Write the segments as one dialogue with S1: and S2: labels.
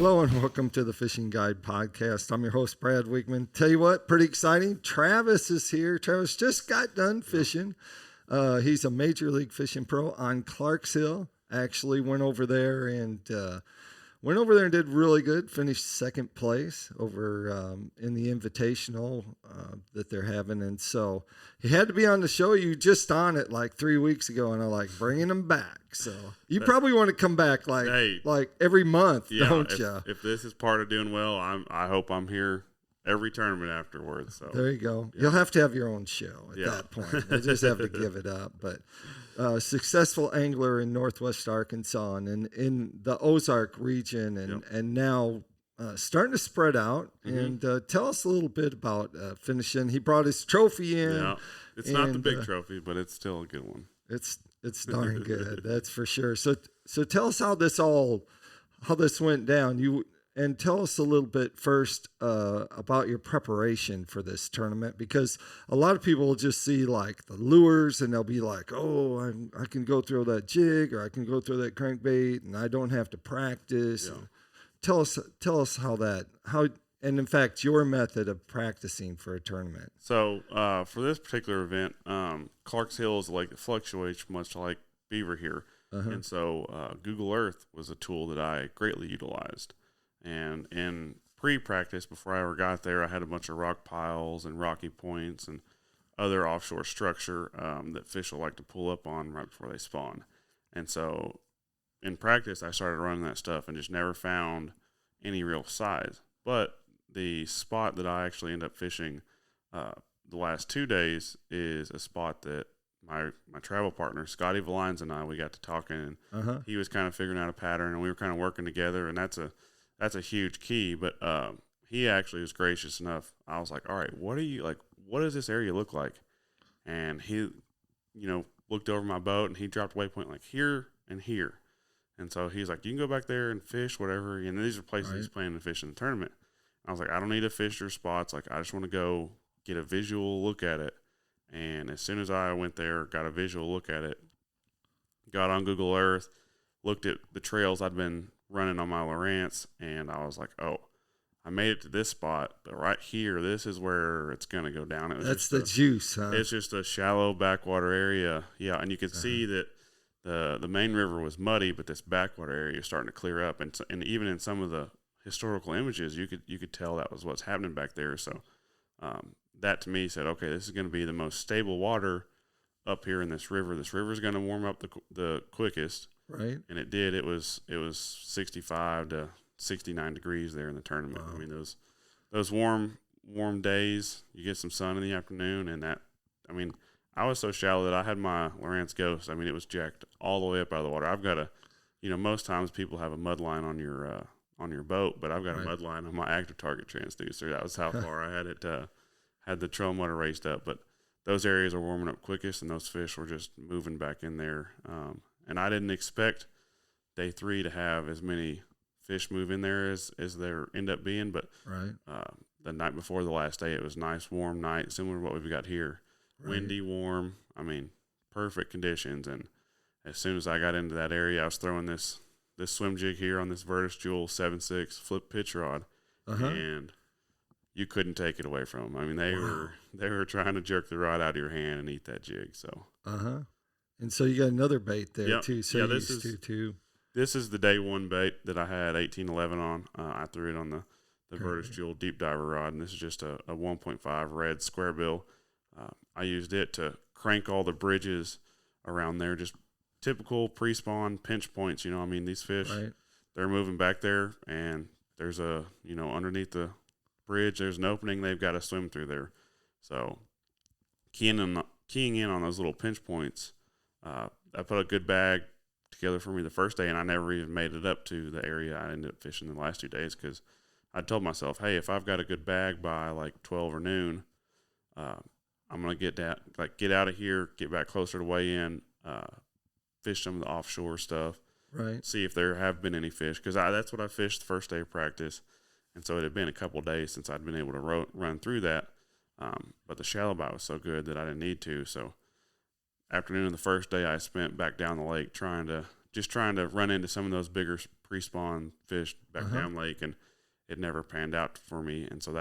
S1: Hello and welcome to the Fishing Guide Podcast. I'm your host, Brad Wiegmann. Tell you what, pretty exciting. Travis is here. Travis just got done fishing. He's a Major League Fishing pro on Clarks Hill. Actually went over there and did really good. Finished second place over in the Invitational that they're having. And so he had to be on the show. You just on it like 3 weeks ago, and I'm like, bringing him back. So you probably want to come back like every month, don't you?
S2: If this is part of doing well, I hope I'm here every tournament afterwards. So
S1: there you go. Yeah. You'll have to have your own show at that point. You just have to give it up. But successful angler in Northwest Arkansas and in the Ozark region, and now starting to spread out. Mm-hmm. And tell us a little bit about finishing. He brought his trophy in.
S2: Yeah, it's not the big trophy, but it's still a good one.
S1: It's darn good, that's for sure. So tell us how this went down. And tell us a little bit first about your preparation for this tournament, because a lot of people will just see like the lures and they'll be like, oh, I can go throw that jig or I can go throw that crankbait and I don't have to practice. Yeah. Tell us how and in fact your method of practicing for a tournament.
S2: So for this particular event, Clarks Hill is like, it fluctuates much like Beaver here. Uh-huh. And so Google Earth was a tool that I greatly utilized. And in pre-practice, before I ever got there, I had a bunch of rock piles and rocky points and other offshore structure that fish will like to pull up on right before they spawn. And so in practice, I started running that stuff and just never found any real size. But the spot that I actually end up fishing the last 2 days is a spot that my travel partner, Scotty Valines, and we got to talking, and he was kind of figuring out a pattern, and we were kind of working together, and that's a huge key. But he actually was gracious enough. I was like, all right, what does this area look like? And he, looked over my boat and he dropped a waypoint like here and here. And so he's like, you can go back there and fish, whatever. And these are places he's planning to fish in the tournament. I was like, I don't need to fish your spots. Like, I just want to go get a visual look at it. And as soon as I went there, got a visual look at it, got on Google Earth, looked at the trails I'd been running on my Lowrance, and I was like, oh, I made it to this spot, but right here, this is where it's going to go down.
S1: That's the juice, huh?
S2: It's just a shallow backwater area. Yeah, and you could see that the main river was muddy, but this backwater area is starting to clear up. And even in some of the historical images, you could tell that was what's happening back there. So that to me said, okay, this is going to be the most stable water up here in this river. This river is going to warm up the quickest. Right. And it did. It was 65 to 69 degrees there in the tournament. Wow. I mean, those warm days, you get some sun in the afternoon, and I was so shallow that I had my Lowrance Ghost. I mean, it was jacked all the way up out of the water. I've got most times people have a mud line on your boat, but I've got a mud line on my active target transducer. That was how far I had it, had the trail motor raised up. But those areas are warming up quickest, and those fish were just moving back in there. And I didn't expect day 3 to have as many fish move in there as there end up being. But the night before the last day, it was nice, warm night, similar to what we've got here. Right. Windy, warm. I mean, perfect conditions. And as soon as I got into that area, I was throwing this swim jig here on this Vertus Jewel 7.6 flip pitch rod, and you couldn't take it away from them. I mean, they were trying to jerk the rod out of your hand and eat that jig. So.
S1: And so you got another bait there too. So this
S2: is the day 1 bait that I had 1811 on. I threw it on the Vertus Jewel deep diver rod, and this is just a 1.5 red square bill. I used it to crank all the bridges around there, just typical pre-spawn pinch points. These fish, they're moving back there, and there's underneath the bridge, there's an opening they've got to swim through there. So keying in on those little pinch points, I put a good bag together for me the first day, and I never even made it up to the area I ended up fishing the last 2 days, because I told myself, hey, if I've got a good bag by like 12 or noon, I'm going to get out of here, get back closer to weigh in, fish some of the offshore stuff, see if there have been any fish, because that's what I fished the first day of practice, and so it had been a couple of days since I'd been able to run through that, but the shallow bite was so good that I didn't need to. So afternoon of the first day, I spent back down the lake trying to run into some of those bigger pre-spawn fish back down lake, and it never panned out for me. And so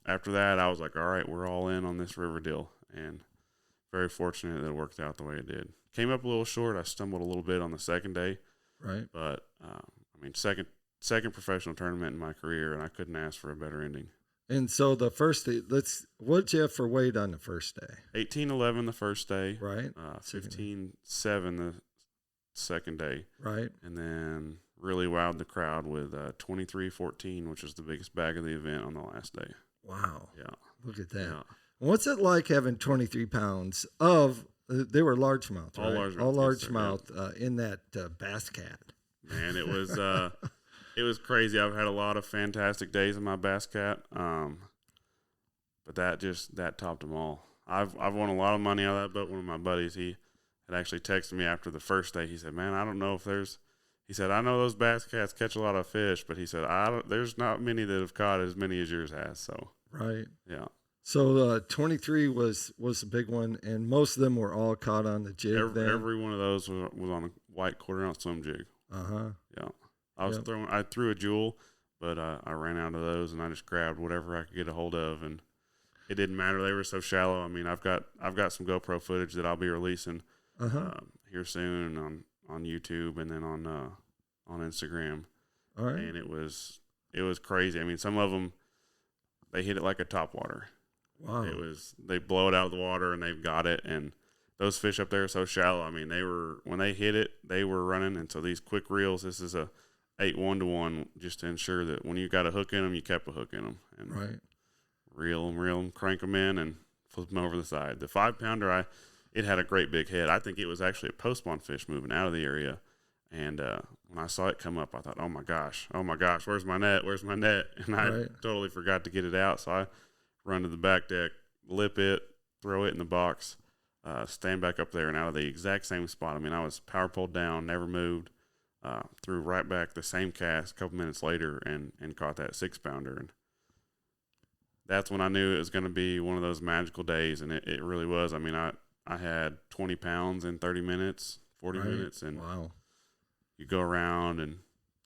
S2: after that, I was like, all right, we're all in on this river deal. And very fortunate that it worked out the way it did. Came up a little short. I stumbled a little bit on the second day.
S1: Right.
S2: But, I mean, second professional tournament in my career, and I couldn't ask for a better ending.
S1: And so the first day, what'd you have for weight on the first day?
S2: 18.11 the first day.
S1: Right.
S2: 15.7 the second day.
S1: Right.
S2: And then really wowed the crowd with 23.14, which was the biggest bag of the event on the last day.
S1: Wow.
S2: Yeah.
S1: Look at that.
S2: Yeah.
S1: What's it like having 23 pounds of, they were largemouth, right? All largemouth in that bass cat.
S2: Man, it was crazy. I've had a lot of fantastic days in my bass cat, but that topped them all. I've won a lot of money out of that boat. One of my buddies, he had actually texted me after the first day. He said, man, I don't know if he said, I know those bass cats catch a lot of fish, but he said, there's not many that have caught as many as yours has. So,
S1: right.
S2: Yeah.
S1: So 23 was a big one, and most of them were all caught on the jig.
S2: Every one of those was on a white quarter-ounce swim jig. Yeah. I threw a jewel, but I ran out of those, and I just grabbed whatever I could get a hold of, and it didn't matter. They were so shallow. I mean, I've got some GoPro footage that I'll be releasing here soon on YouTube and then on Instagram.
S1: All right.
S2: And it was crazy. I mean, some of them, they hit it like a topwater.
S1: Wow.
S2: They blow it out of the water and they've got it. And those fish up there are so shallow. I mean, when they hit it, they were running. And so these quick reels, this is a 8 1-to-1 just to ensure that when you got a hook in them, you kept a hook in them. And
S1: right.
S2: Reel them, crank them in, and flip them over the side. The 5-pounder, it had a great big head. I think it was actually a post-spawn fish moving out of the area. And when I saw it come up, I thought, oh my gosh, where's my net? And I totally forgot to get it out. So I run to the back deck, lip it, throw it in the box, stand back up there and out of the exact same spot. I mean, I was power pulled down, never moved, threw right back the same cast a couple minutes later and caught that 6-pounder. And that's when I knew it was going to be one of those magical days. And it really was. I mean, I had 20 pounds in 30 minutes, 40 minutes. And
S1: wow.
S2: You go around and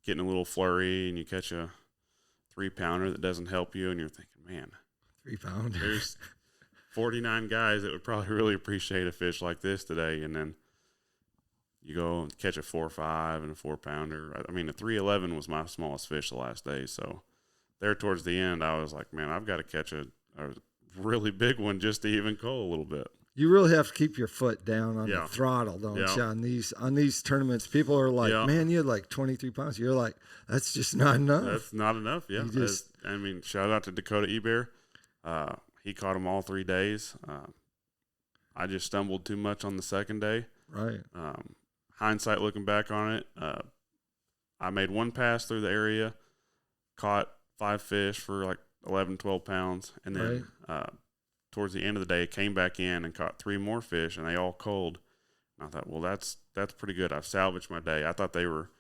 S2: get in a little flurry and you catch a 3-pounder that doesn't help you. And you're thinking, man,
S1: 3 pounds.
S2: There's 49 guys that would probably really appreciate a fish like this today. And then you go and catch a 4.5 and a 4-pounder. I mean, a 3.11 was my smallest fish the last day. So there towards the end, I was like, man, I've got to catch a really big one just to even cull a little bit.
S1: You really have to keep your foot down on the throttle, don't you? On these tournaments, people are like, man, you had like 23 pounds. You're like, that's just not enough.
S2: That's not enough, yeah. I mean, shout out to Dakota Ebear. He caught them all 3 days. I just stumbled too much on the second day.
S1: Right.
S2: Hindsight looking back on it, I made one pass through the area, caught 5 fish for like 11, 12 pounds, and then towards the end of the day, came back in and caught 3 more fish, and they all culled. And I thought, well, that's pretty good. I've salvaged my day. I thought they were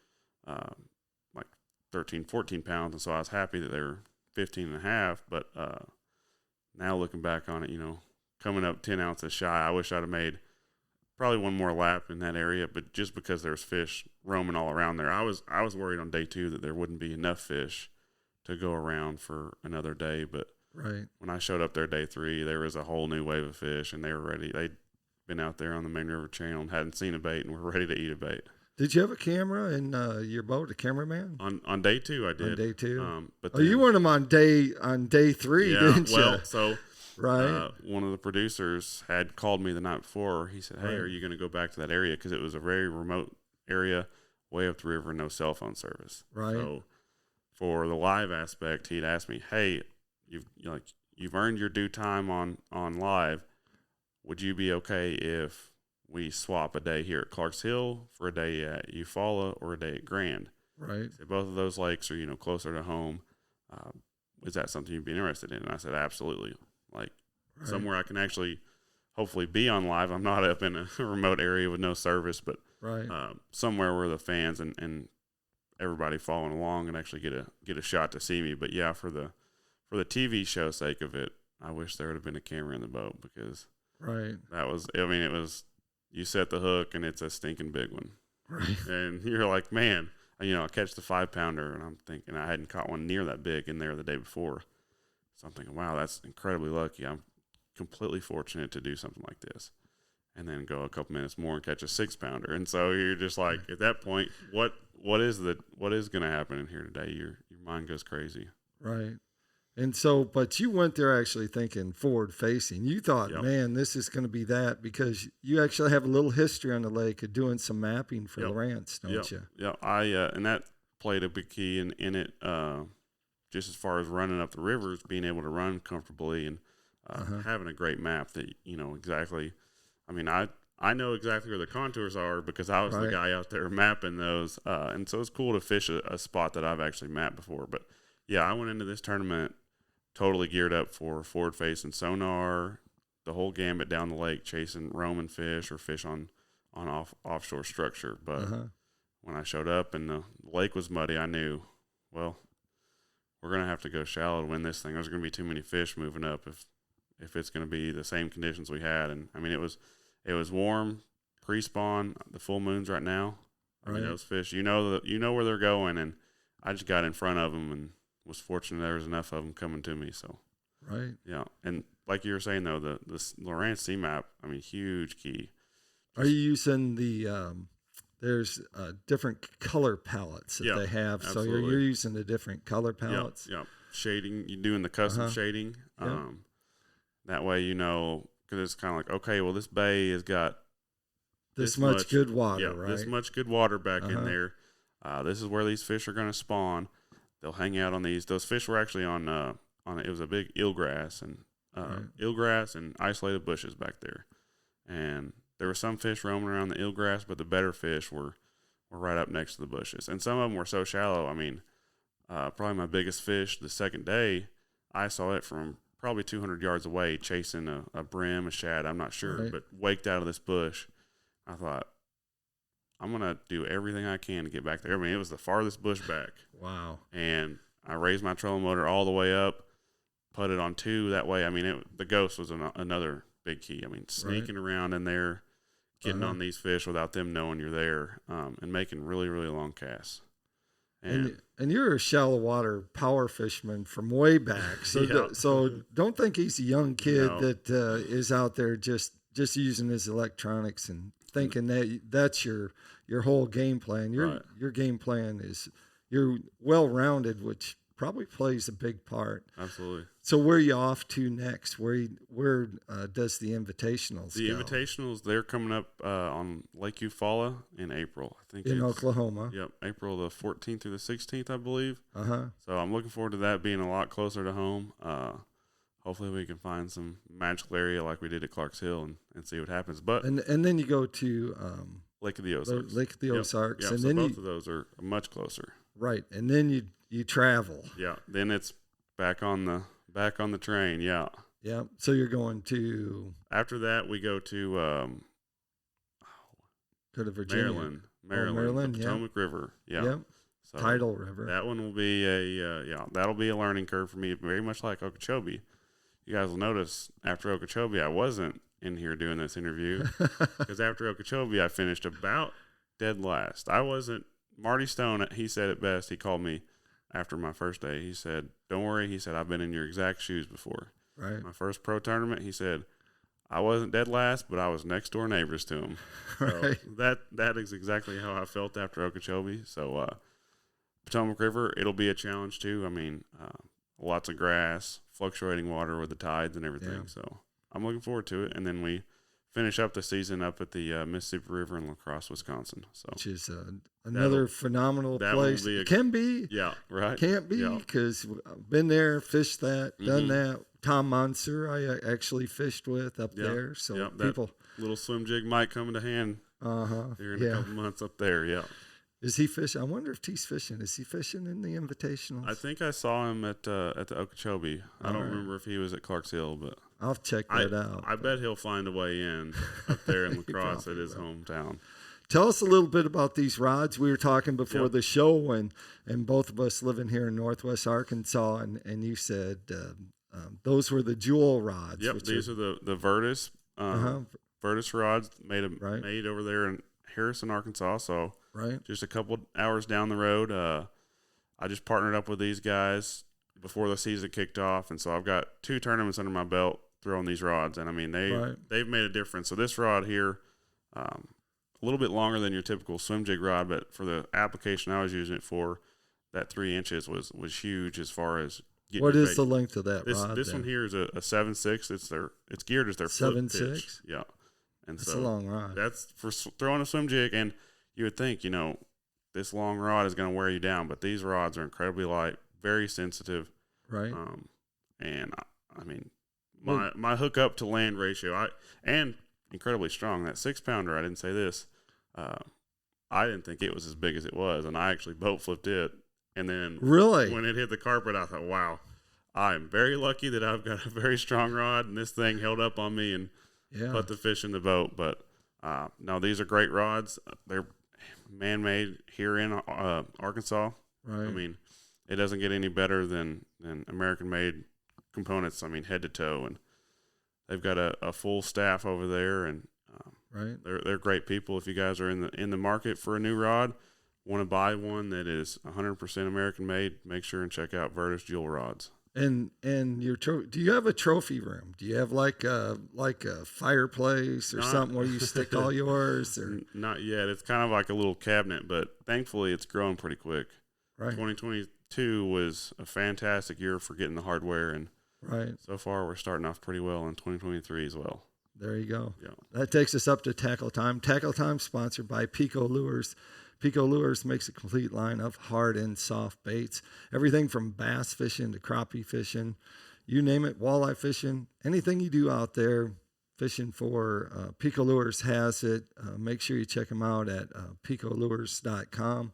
S2: like 13, 14 pounds, and so I was happy that they were 15 and a half. But now looking back on it, coming up 10 ounces shy, I wish I'd have made probably one more lap in that area. But just because there's fish roaming all around there, I was worried on day 2 that there wouldn't be enough fish to go around for another day. But when I showed up there day 3, there was a whole new wave of fish, and they were ready. They'd been out there on the main river channel and hadn't seen a bait and were ready to eat a bait.
S1: Did you have a camera in your boat, a cameraman?
S2: On day 2, I did.
S1: On day 2?
S2: But
S1: you weren't on day 3, didn't you?
S2: Well, so one of the producers had called me the night before. He said, hey, are you going to go back to that area? Because it was a very remote area, way up the river, no cell phone service.
S1: Right.
S2: So for the live aspect, he'd asked me, hey, you've earned your due time on live. Would you be okay if we swap a day here at Clarks Hill for a day at Eufaula or a day at Grand?
S1: Right.
S2: So both of those lakes are closer to home. Is that something you'd be interested in? And I said absolutely. Somewhere I can actually hopefully be on live. I'm not up in a remote area with no service, but somewhere where the fans and everybody following along and actually get a shot to see me. But yeah, for the TV show sake of it, I wish there would have been a camera in the boat, because that was, I mean, it was, you set the hook and it's a stinking big one.
S1: Right.
S2: And you're like, man, I catch the 5-pounder, and I'm thinking I hadn't caught one near that big in there the day before. So I'm thinking, wow, that's incredibly lucky. I'm completely fortunate to do something like this. And then go a couple minutes more and catch a 6-pounder. And so you're just like, at that point, what is going to happen in here today? Your mind goes crazy.
S1: Right. And so, but you went there actually thinking forward facing. You thought,
S2: Yep.
S1: man, this is going to be that, because you actually have a little history on the lake of doing some mapping for
S2: Yep.
S1: Lawrence, don't
S2: Yep.
S1: you?
S2: Yeah. And that played a big key in it, just as far as running up the rivers, being able to run comfortably and having a great map that, exactly. I mean, I know exactly where the contours are because I was the guy out there mapping those. And so it's cool to fish a spot that I've actually mapped before. But yeah, I went into this tournament totally geared up for forward facing sonar, the whole gambit down the lake, chasing roaming fish or fish on offshore structure. But when I showed up and the lake was muddy, I knew, well, we're going to have to go shallow to win this thing. There's going to be too many fish moving up if it's going to be the same conditions we had. And I mean, it was warm pre-spawn. The full moon's right now. I mean, those fish, you know where they're going, and I just got in front of them and was fortunate there was enough of them coming to me. So, yeah. And like you were saying though, the Lawrence Sea map, I mean, huge key.
S1: Are you using the there's different color palettes that they have?
S2: Absolutely.
S1: So you're using the different color palettes.
S2: Yeah. Shading, you're doing the custom shading. That way, because it's kind of like, okay, well, this bay has got
S1: this much good water, right?
S2: This much good water back in there. This is where these fish are going to spawn. They'll hang out on these. Those fish were actually on it was a big eelgrass and isolated bushes back there. And there were some fish roaming around the eelgrass, but the better fish were right up next to the bushes. And some of them were so shallow. I mean, probably my biggest fish the second day, I saw it from probably 200 yards away chasing a brim, a shad, I'm not sure, but waked out of this bush. I thought, I'm going to do everything I can to get back there. I mean, it was the farthest bush back.
S1: Wow.
S2: And I raised my trolling motor all the way up, put it on 2 that way. I mean, the ghost was another big key. I mean, sneaking around in there, getting on these fish without them knowing you're there, and making really, really long casts.
S1: And you're a shallow water power fisherman from way back. So so don't think he's a young kid that is out there just using his electronics and thinking that's your whole game plan. Your game plan is you're well rounded, which probably plays a big part.
S2: Absolutely.
S1: So where are you off to next? Where does the Invitationals
S2: The
S1: go?
S2: Invitationals, they're coming up on Lake Eufaula in April. I think
S1: in Oklahoma.
S2: Yep, April the 14th through the 16th, I believe.
S1: So
S2: I'm looking forward to that being a lot closer to home. Hopefully we can find some magical area like we did at Clarks Hill and see what happens. But
S1: and then you go to
S2: Lake of the Ozarks.
S1: Lake of the Ozarks,
S2: and
S1: and
S2: so
S1: then
S2: both of those are much closer.
S1: Right, and then you travel.
S2: Yeah, then it's back on the train. Yeah.
S1: Yeah. So you're going to.
S2: After that, we go to
S1: Virginia,
S2: Maryland, the Potomac River. Yeah.
S1: Yep.
S2: So
S1: Tidal River.
S2: That one will be that'll be a learning curve for me, very much like Okeechobee. You guys will notice after Okeechobee, I wasn't in here doing this interview because after Okeechobee, I finished about dead last. I wasn't. Marty Stone, he said it best. He called me after my first day. He said, "Don't worry." He said, "I've been in your exact shoes before."
S1: Right.
S2: My first pro tournament, he said, I wasn't dead last, but I was next door neighbors to him. So that is exactly how I felt after Okeechobee. So Potomac River, it'll be a challenge too. I mean, lots of grass, fluctuating water with the tides and everything. Yeah. So I'm looking forward to it. And then we finish up the season up at the Mississippi River in La Crosse, Wisconsin. So
S1: which is another phenomenal place. It can be.
S2: Yeah, right.
S1: Can't be because I've been there, fished that, done that. Tom Monser, I actually fished with up there. So people,
S2: little swim jig might come into hand here in a couple months up there. Yeah.
S1: Is he fishing? I wonder if he's fishing. Is he fishing in the Invitationals?
S2: I think I saw him at the Okeechobee. I don't remember if he was at Clarks Hill, but
S1: I'll check that out.
S2: I bet he'll find a way in up there in La Crosse at his hometown.
S1: Tell us a little bit about these rods. We were talking before the show, and both of us living here in Northwest Arkansas, and you said those were the jewel rods.
S2: Yep, these are the Virtus Virtus rods made over there in Harrison, Arkansas. So
S1: Right.
S2: just a couple hours down the road. I just partnered up with these guys before the season kicked off, and so I've got 2 tournaments under my belt throwing these rods, and I mean they've made a difference. So this rod here, a little bit longer than your typical swim jig rod, but for the application I was using it for, that 3 inches was huge as far as getting
S1: What
S2: your
S1: is
S2: bait.
S1: the length of that rod?
S2: This one here is a 7.6. It's geared as their flip
S1: 7.6?
S2: pitch. Yeah, and
S1: That's
S2: so
S1: a long rod.
S2: that's for throwing a swim jig, and you would think, this long rod is going to wear you down, but these rods are incredibly light, very sensitive.
S1: Right.
S2: And I mean, my hook up to land ratio, and incredibly strong. That 6-pounder, I didn't say this. I didn't think it was as big as it was, and I actually boat flipped it. And then
S1: Really?
S2: when it hit the carpet, I thought, wow, I am very lucky that I've got a very strong rod, and this thing held up on me and put the fish in the boat. But no, these are great rods. They're man-made here in Arkansas.
S1: Right.
S2: I mean, it doesn't get any better than American-made components. I mean, head to toe, and they've got a full staff over there, and
S1: right.
S2: they're great people. If you guys are in the market for a new rod, want to buy one that is 100% American-made, make sure and check out Virtus Jewel Rods.
S1: And your do you have a trophy room? Do you have like a fireplace or something where you stick all yours? Or?
S2: Not yet. It's kind of like a little cabinet, but thankfully it's growing pretty quick.
S1: Right.
S2: 2022 was a fantastic year for getting the hardware, and
S1: right.
S2: so far we're starting off pretty well in 2023 as well.
S1: There you go.
S2: Yeah.
S1: That takes us up to Tackle Time. Tackle Time sponsored by PICO Lures. PICO Lures makes a complete line of hard and soft baits. Everything from bass fishing to crappie fishing. You name it, walleye fishing. Anything you do out there fishing for, PICO Lures has it. Make sure you check them out at picolures.com.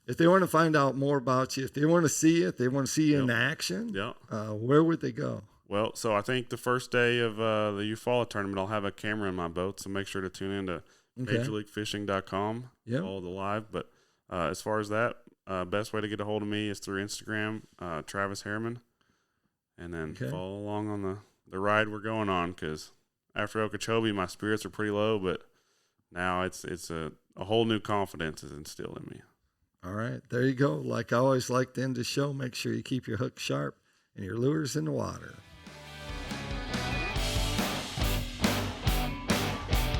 S1: If they want to find out more about you, if they want to see it, they want to see you in action, where would they go?
S2: Well, so I think the first day of the Eufaula tournament, I'll have a camera in my boat, so make sure to tune in to MajorLeagueFishing.com. Follow the live. But as far as that, best way to get a hold of me is through Instagram, Travis Harriman, and then follow along on the ride we're going on, because after Okeechobee, my spirits are pretty low, but now it's a whole new confidence is instilled in me.
S1: All right, there you go. Like I always like to end the show, make sure you keep your hook sharp and your lures in the water.